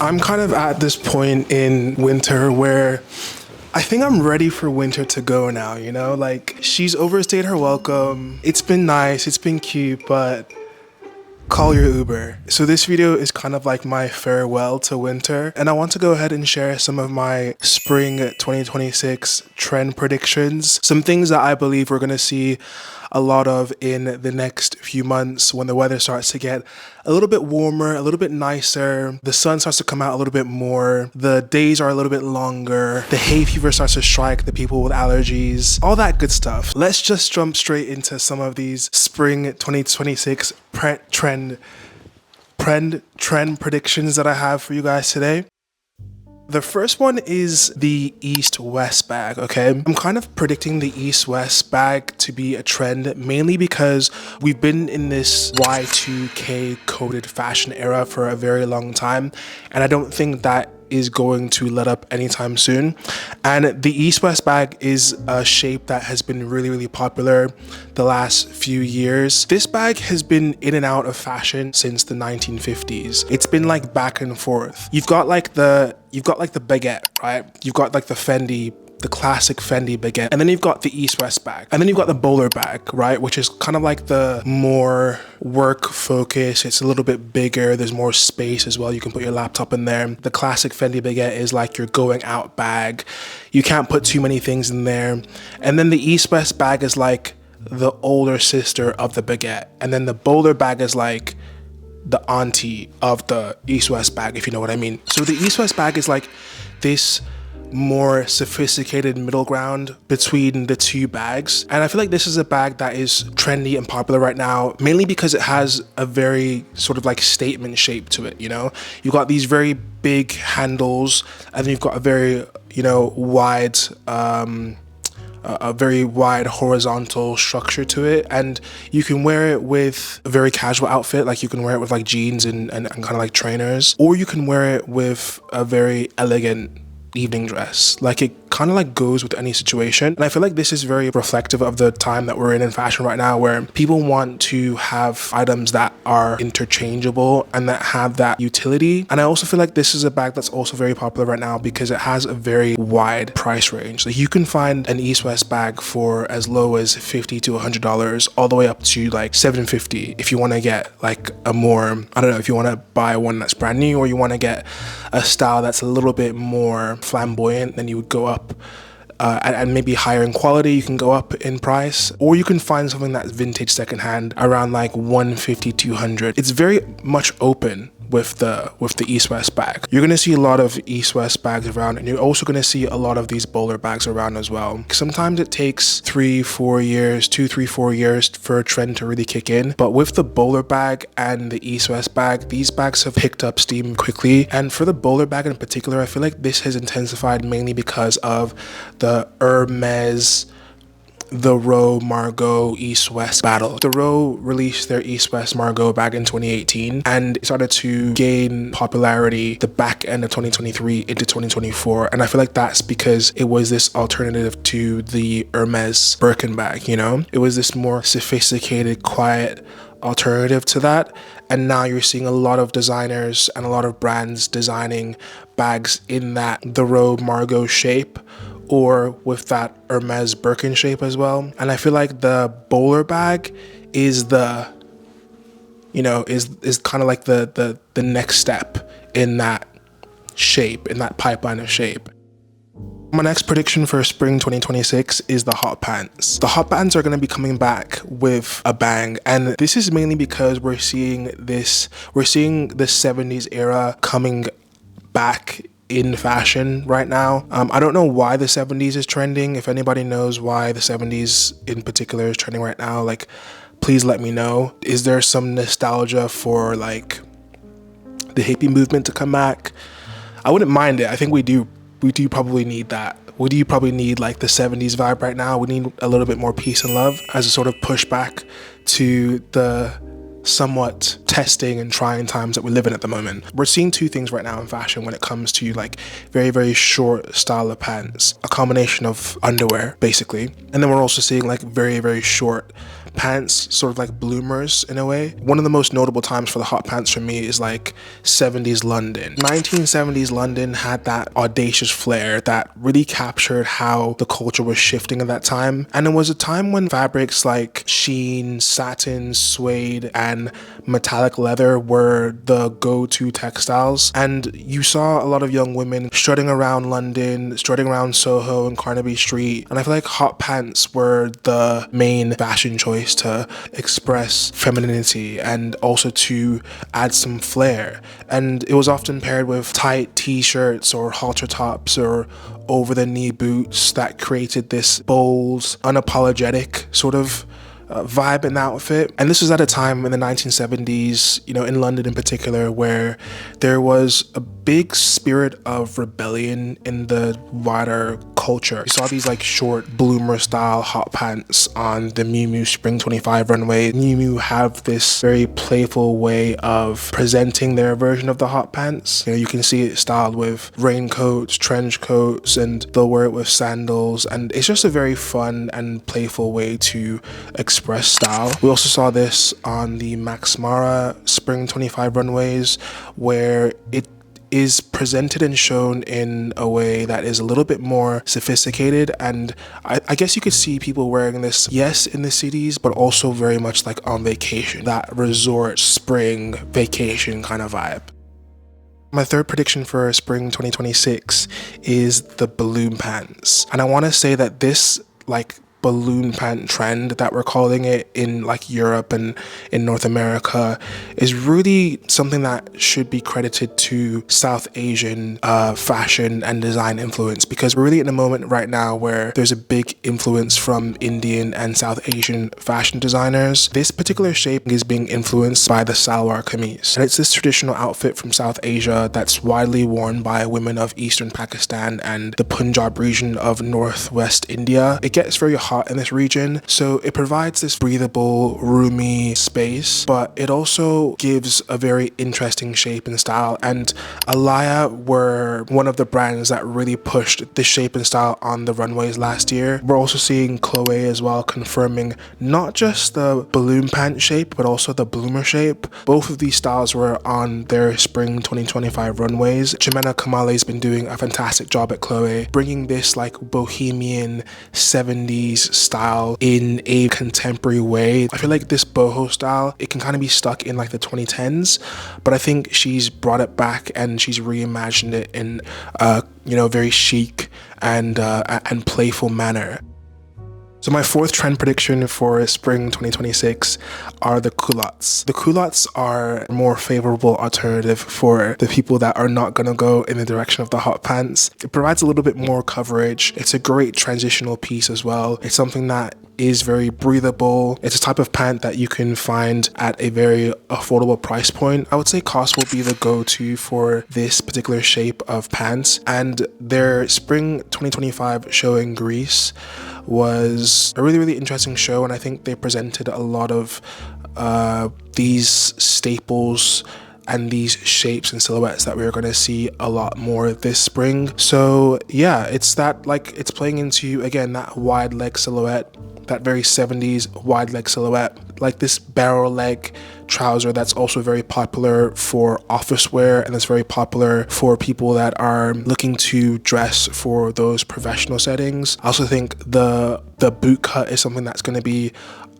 I'm kind of at this point in winter where I think I'm ready for winter to go now, you know? Like, she's overstayed her welcome. It's been nice, it's been cute, but call your Uber. So this video is kind of like my farewell to winter, and I want to go ahead and share some of my spring 2026 trend predictions, some things that I believe we're gonna see a lot of in the next few months when the weather starts to get a little bit warmer, a little bit nicer, the sun starts to come out a little bit more, the days are a little bit longer, the hay fever starts to strike the people with allergies, all that good stuff. Let's just jump straight into some of these spring 2026 trend predictions that I have for you guys today. The first one is the East-West bag, okay? I'm kind of predicting the East-West bag to be a trend mainly because we've been in this Y2K coded fashion era for a very long time, and I don't think that is going to let up anytime soon. And the East-West bag is a shape that has been really popular the last few years. This bag has been in and out of fashion since the 1950s. It's been like back and forth. You've got like the baguette, right? You've got like the classic Fendi baguette, and then you've got the East-West bag, and then you've got the bowler bag, right, which is kind of like the more work focus. It's a little bit bigger, there's more space as well, you can put your laptop in there. The classic Fendi baguette is like your going out bag, you can't put too many things in there. And then the East-West bag is like the older sister of the baguette, and then the bowler bag is like the auntie of the East-West bag, if you know what I mean. So the East-West bag is like this more sophisticated middle ground between the two bags, and I feel like this is a bag that is trendy and popular right now, mainly because it has a very sort of like statement shape to it, you know? You've got these very big handles, and then you've got a very, you know, wide a very wide horizontal structure to it, and you can wear it with a very casual outfit, like you can wear it with like jeans and kind of like trainers, or you can wear it with a very elegant evening dress. Like, it kind of like goes with any situation, and I feel like this is very reflective of the time that we're in fashion right now, where people want to have items that are interchangeable and that have that utility. And I also feel like this is a bag that's also very popular right now because it has a very wide price range. Like, you can find an East-West bag for as low as $50 to $100 all the way up to like $750 if you want to get like a more, I don't know, if you want to buy one that's brand new, or you want to get a style that's a little bit more flamboyant, then you would go up and maybe higher in quality, you can go up in price, or you can find something that's vintage secondhand around like $150, $200. It's very much open with the East-West bag. You're gonna see a lot of East-West bags around, and you're also gonna see a lot of these bowler bags around as well. Sometimes it takes 3-4 years, 2-3-4 years for a trend to really kick in, but with the bowler bag and the East-West bag, these bags have picked up steam quickly. And for the bowler bag in particular, I feel like this has intensified mainly because of the Hermes The Row Margot East-West battle. The Row released their East-West Margot bag in 2018, and it started to gain popularity the back end of 2023 into 2024, and I feel like that's because it was this alternative to the Hermes Birkin bag, you know? It was this more sophisticated, quiet alternative to that, and now you're seeing a lot of designers and a lot of brands designing bags in that The Row Margot shape, or with that Hermes Birkin shape as well. And I feel like the bowler bag is the, you know, is kind of like the next step in that shape, in that pipeline of shape. My next prediction for spring 2026 is the hot pants. The hot pants are going to be coming back with a bang, and this is mainly because we're seeing the 70s era coming back in fashion right now. I don't know why the 70s is trending. If anybody knows why the 70s in particular is trending right now, like, please let me know. Is there some nostalgia for like the hippie movement to come back? I wouldn't mind it. I think we do probably need that. We do probably need like the 70s vibe right now. We need a little bit more peace and love as a sort of pushback to the somewhat testing and trying times that we live in at the moment. We're seeing two things right now in fashion when it comes to like very short style of pants, a combination of underwear basically, and then we're also seeing like very short pants, sort of like bloomers in a way. One of the most notable times for the hot pants for me is like 70s London. 1970s London had that audacious flair that really captured how the culture was shifting at that time. And it was a time when fabrics like sheen, satin, suede, and metallic leather were the go-to textiles. And you saw a lot of young women strutting around London, strutting around Soho and Carnaby Street. And I feel like hot pants were the main fashion choice to express femininity and also to add some flair. And it was often paired with tight t-shirts or halter tops or over the knee boots that created this bold, unapologetic sort of vibe in the outfit. And this was at a time in the 1970s, you know, in London in particular, where there was a big spirit of rebellion in the wider culture. You saw these like short bloomer style hot pants on the Miu Miu Spring 25 runway. Miu Miu have this very playful way of presenting their version of the hot pants. You know, you can see it styled with raincoats, trench coats, and they'll wear it with sandals. And it's just a very fun and playful way to express style. We also saw this on the Max Mara Spring 25 runways, where it is presented and shown in a way that is a little bit more sophisticated. And I guess you could see people wearing this, yes, in the cities, but also very much like on vacation, that resort spring vacation kind of vibe. My third prediction for spring 2026 is the balloon pants. And I want to say that this like balloon pant trend that we're calling it in like Europe and in North America is really something that should be credited to South Asian fashion and design influence, because we're really in a moment right now where there's a big influence from Indian and South Asian fashion designers. This particular shape is being influenced by the salwar kameez, and it's this traditional outfit from South Asia that's widely worn by women of Eastern Pakistan and the Punjab region of Northwest India. It gets very hot in this region, so it provides this breathable, roomy space, but it also gives a very interesting shape and style. And Alaya were one of the brands that really pushed this shape and style on the runways last year. We're also seeing Chloe as well confirming not just the balloon pant shape, but also the bloomer shape. Both of these styles were on their spring 2025 runways. Jimena Kamali has been doing a fantastic job at Chloe, bringing this like bohemian 70s style in a contemporary way. I feel like this boho style, it can kind of be stuck in like the 2010s, but I think she's brought it back and she's reimagined it in a, you know, very chic and playful manner. So my fourth trend prediction for spring 2026 are the culottes. The culottes are a more favorable alternative for the people that are not going to go in the direction of the hot pants. It provides a little bit more coverage. It's a great transitional piece as well. It's something that is very breathable. It's a type of pant that you can find at a very affordable price point. I would say cost will be the go-to for this particular shape of pants. And their spring 2025 show in Greece was a really interesting show, and I think they presented a lot of these staples and these shapes and silhouettes that we're going to see a lot more this spring. So yeah, it's that, like, it's playing into, again, that wide leg silhouette, that very 70s wide leg silhouette, like this barrel leg trouser that's also very popular for office wear, and that's very popular for people that are looking to dress for those professional settings. I also think the boot cut is something that's going to be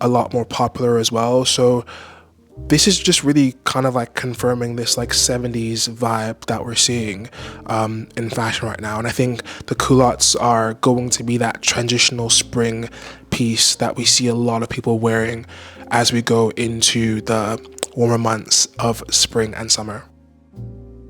a lot more popular as well. So this is just really kind of like confirming this like 70s vibe that we're seeing in fashion right now. And I think the culottes are going to be that transitional spring piece that we see a lot of people wearing as we go into the warmer months of spring and summer.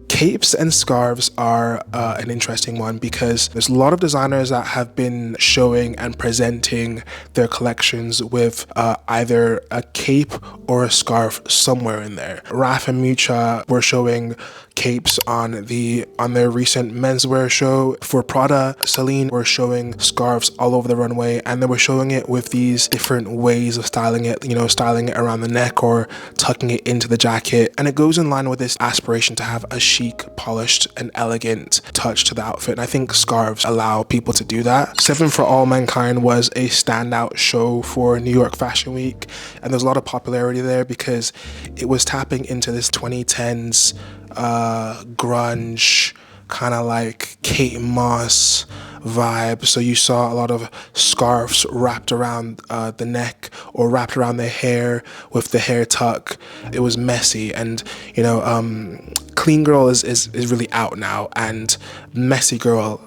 Capes and scarves are an interesting one, because there's a lot of designers that have been showing and presenting their collections with either a cape or a scarf somewhere in there. Raf and Mucha were showing capes on their recent menswear show. For Prada, Celine were showing scarves all over the runway, and they were showing it with these different ways of styling it, you know, styling it around the neck or tucking it into the jacket. And it goes in line with this aspiration to have a chic, polished and elegant touch to the outfit. And I think scarves allow people to do that. 7 for All Mankind was a standout show for New York Fashion Week, and there's a lot of popularity there because it was tapping into this 2010s grunge kind of like Kate Moss vibe. So you saw a lot of scarves wrapped around the neck or wrapped around the hair with the hair tuck. It was messy, and you know, clean girl is really out now, and messy girl,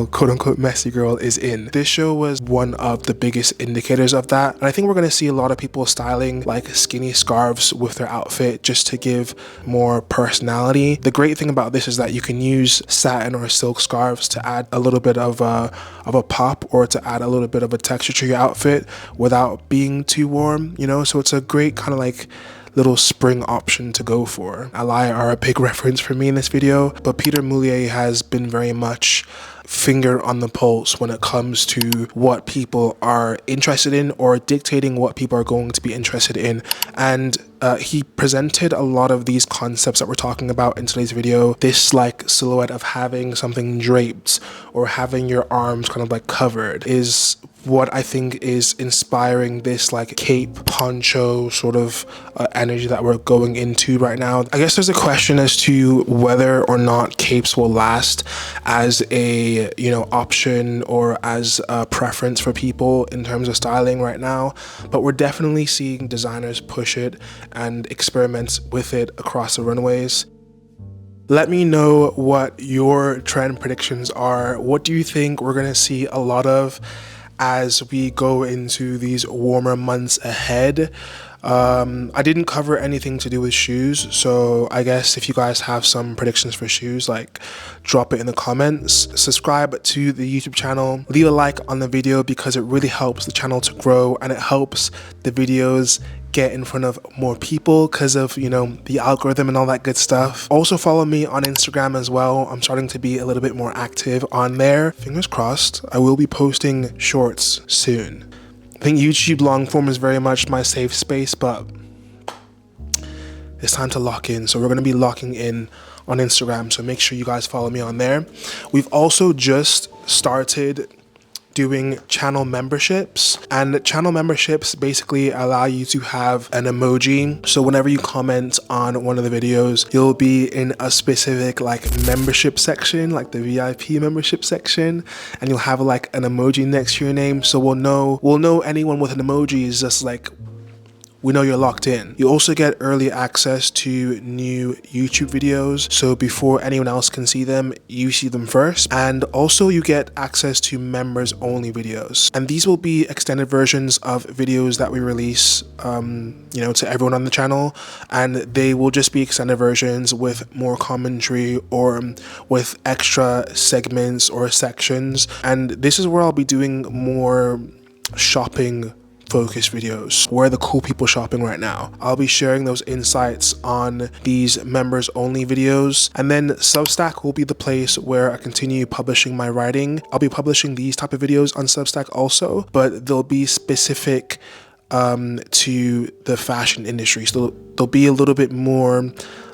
quote unquote messy girl, is in. This show was one of the biggest indicators of that, and I think we're gonna see a lot of people styling like skinny scarves with their outfit just to give more personality. The great thing about this is that you can use satin or silk scarves to add a little bit of a pop, or to add a little bit of a texture to your outfit without being too warm, you know. So it's a great kind of like little spring option to go for. Alaya are a big reference for me in this video, but Peter Moulier has been very much finger on the pulse when it comes to what people are interested in or dictating what people are going to be interested in. And he presented a lot of these concepts that we're talking about in today's video. This like silhouette of having something draped or having your arms kind of like covered is what I think is inspiring this like cape poncho sort of energy that we're going into right now. I guess there's a question as to whether or not capes will last as a, you know, option or as a preference for people in terms of styling right now, but we're definitely seeing designers push it and experiment with it across the runways. Let me know what your trend predictions are. What do you think we're gonna see a lot of as we go into these warmer months ahead? I didn't cover anything to do with shoes, so I guess if you guys have some predictions for shoes, like drop it in the comments. Subscribe to the YouTube channel, leave a like on the video because it really helps the channel to grow, and it helps the videos get in front of more people because of, you know, the algorithm and all that good stuff. Also follow me on Instagram as well. I'm starting to be a little bit more active on there. Fingers crossed, I will be posting shorts soon. I think YouTube long form is very much my safe space, but it's time to lock in. So we're going to be locking in on Instagram, so make sure you guys follow me on there. We've also just started doing channel memberships, and channel memberships basically allow you to have an emoji. So whenever you comment on one of the videos, you'll be in a specific like membership section, like the VIP membership section, and you'll have like an emoji next to your name. So we'll know anyone with an emoji is just like, we know you're locked in. You also get early access to new YouTube videos. So before anyone else can see them, you see them first. And also you get access to members only videos. And these will be extended versions of videos that we release, you know, to everyone on the channel. And they will just be extended versions with more commentary or with extra segments or sections. And this is where I'll be doing more shopping focus videos, where the cool people shopping right now. I'll be sharing those insights on these members only videos, and then Substack will be the place where I continue publishing my writing. I'll be publishing these type of videos on Substack also, but they'll be specific to the fashion industry. So they'll be a little bit more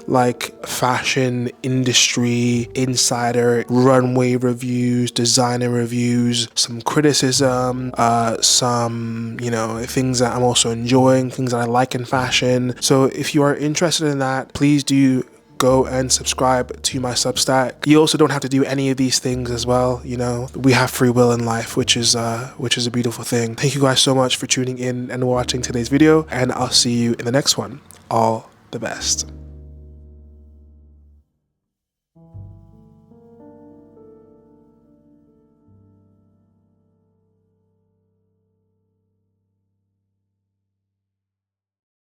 like fashion industry insider, runway reviews, designer reviews, some criticism, some, you know, things that I'm also enjoying, things that I like in fashion. So if you are interested in that, please do go and subscribe to my Substack. You also don't have to do any of these things as well. You know, we have free will in life, which is a beautiful thing. Thank you guys so much for tuning in and watching today's video, and I'll see you in the next one. All the best.